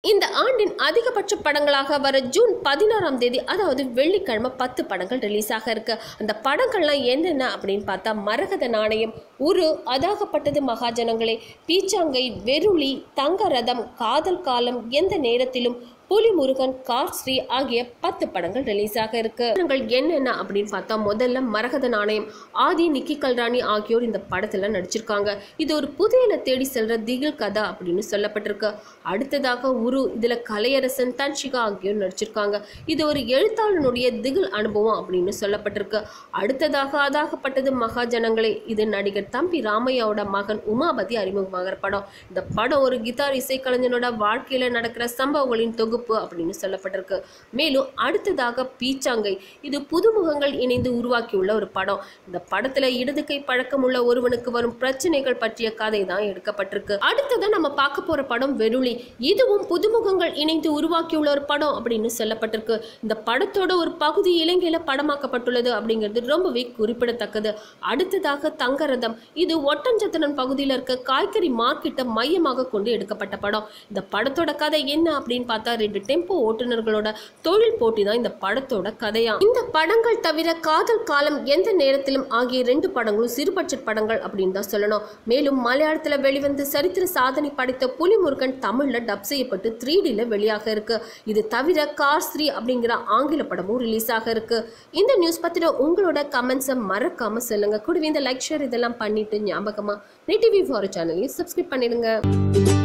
இந்த ஆண்டின் அதிகபட்ச படங்களாக வர ஜூன் 16ஆம் தேதி, அதாவது வெள்ளிக்கிழமை 10 படங்கள் ரிலீஸ் ஆக இருக்கு. அந்த படங்கள்லாம் என்னென்ன அப்படின்னு பார்த்தா, மரகத நாணயம், உரு, அதாகப்பட்டது மகாஜனங்களே, பீச்சாங்கை, வெருளி, தங்க ரதம், காதல் காலம், எந்த நேரத்திலும், புலிமுருகன், கார்ஸ்ரீ ஆகிய 10 படங்கள் ரிலீஸ் ஆக இருக்கு. படங்கள் என்னென்ன அப்படின்னு பார்த்தா, முதல்ல மரகத நாணயம். ஆதி, நிக்கி கல்ராணி ஆகியோர் இந்த படத்துல நடிச்சிருக்காங்க. இது ஒரு புதையலை தேடி செல்ற திகில் கதை அப்படின்னு சொல்லப்பட்டிருக்கு. அடுத்ததாக உரு. இதுல கலையரசன், தன்ஷிகா ஆகியோர் நடிச்சிருக்காங்க. இது ஒரு எழுத்தாளனுடைய திகில் அனுபவம் அப்படின்னு சொல்லப்பட்டிருக்கு. அடுத்ததாக அதாகப்பட்டது மகாஜனங்களே. இது நடிகர் தம்பி ராமையாவோட மகன் உமாபதி அறிமுகமாகிற படம். இந்த படம் ஒரு கிட்டார் இசைக்கலைஞனோட வாழ்க்கையில நடக்கிற சம்பவங்களின் தொகுப்பு அப்படின்னு சொல்லப்பட்டிருக்கு. மேலும் அடுத்ததாக பீச்சாங்கை. இது புதுமுகங்கள் இணைந்து உருவாக்கியுள்ள ஒரு படம். இந்த படத்துல இடது கை பழக்கம் உள்ள ஒருவனுக்கு வரும் பிரச்சனைகள் பற்றிய கதை தான் எடுக்கப்பட்டிருக்கு. அடுத்ததான் நம்ம பார்க்க போற படம் வெருளி. இதுவும் புதுமுகங்கள் இணைந்து உருவாக்கியுள்ள ஒரு படம் அப்படின்னு சொல்லப்பட்டிருக்கு. இந்த படத்தோட ஒரு பகுதி இலங்கையில படமாக்கப்பட்டுள்ளது அப்படிங்கிறது ரொம்பவே குறிப்பிடத்தக்கது. அடுத்ததாக தங்கரதம். இது ஒட்டஞ்சத்திரன் பகுதியில் இருக்க காய்கறி மார்க்கெட்டை மையமாக கொண்டு எடுக்கப்பட்ட படம். இந்த படத்தோட கதை என்ன அப்படின்னு பார்த்தா, 2 டெம்போ ஓட்டுநர்களோட தொழில் போட்டி தான் இந்த படத்தோட கதையா. இந்த படங்கள் தவிர காதல் காலம், எந்த நேரத்திலும் ஆகிய 2 படங்களும் சிறு பட்ஜெட் படங்கள் அப்படின்னு தான் சொல்லணும். மேலும் மலையாளத்தில் வெளிவந்து சரித்திர சாதனை படைத்த புலிமுருகன் தமிழ்ல டப் செய்யப்பட்டு 3Dல வெளியாக இருக்கு. இது தவிர கார்ஸ்ரீ அப்படிங்கிற ஆங்கில படமும் ரிலீஸ் ஆக இருக்கு. இந்த நியூஸ் பத்தின உங்களோட கமெண்ட்ஸை மறக்காம சொல்லுங்க. கூடவே இந்த லைக், ஷேர் இதெல்லாம் பண்ணிட்டு ஞாபகமா NET TV ஃபார் சேனலையும் சப்ஸ்கிரைப் பண்ணிடுங்க.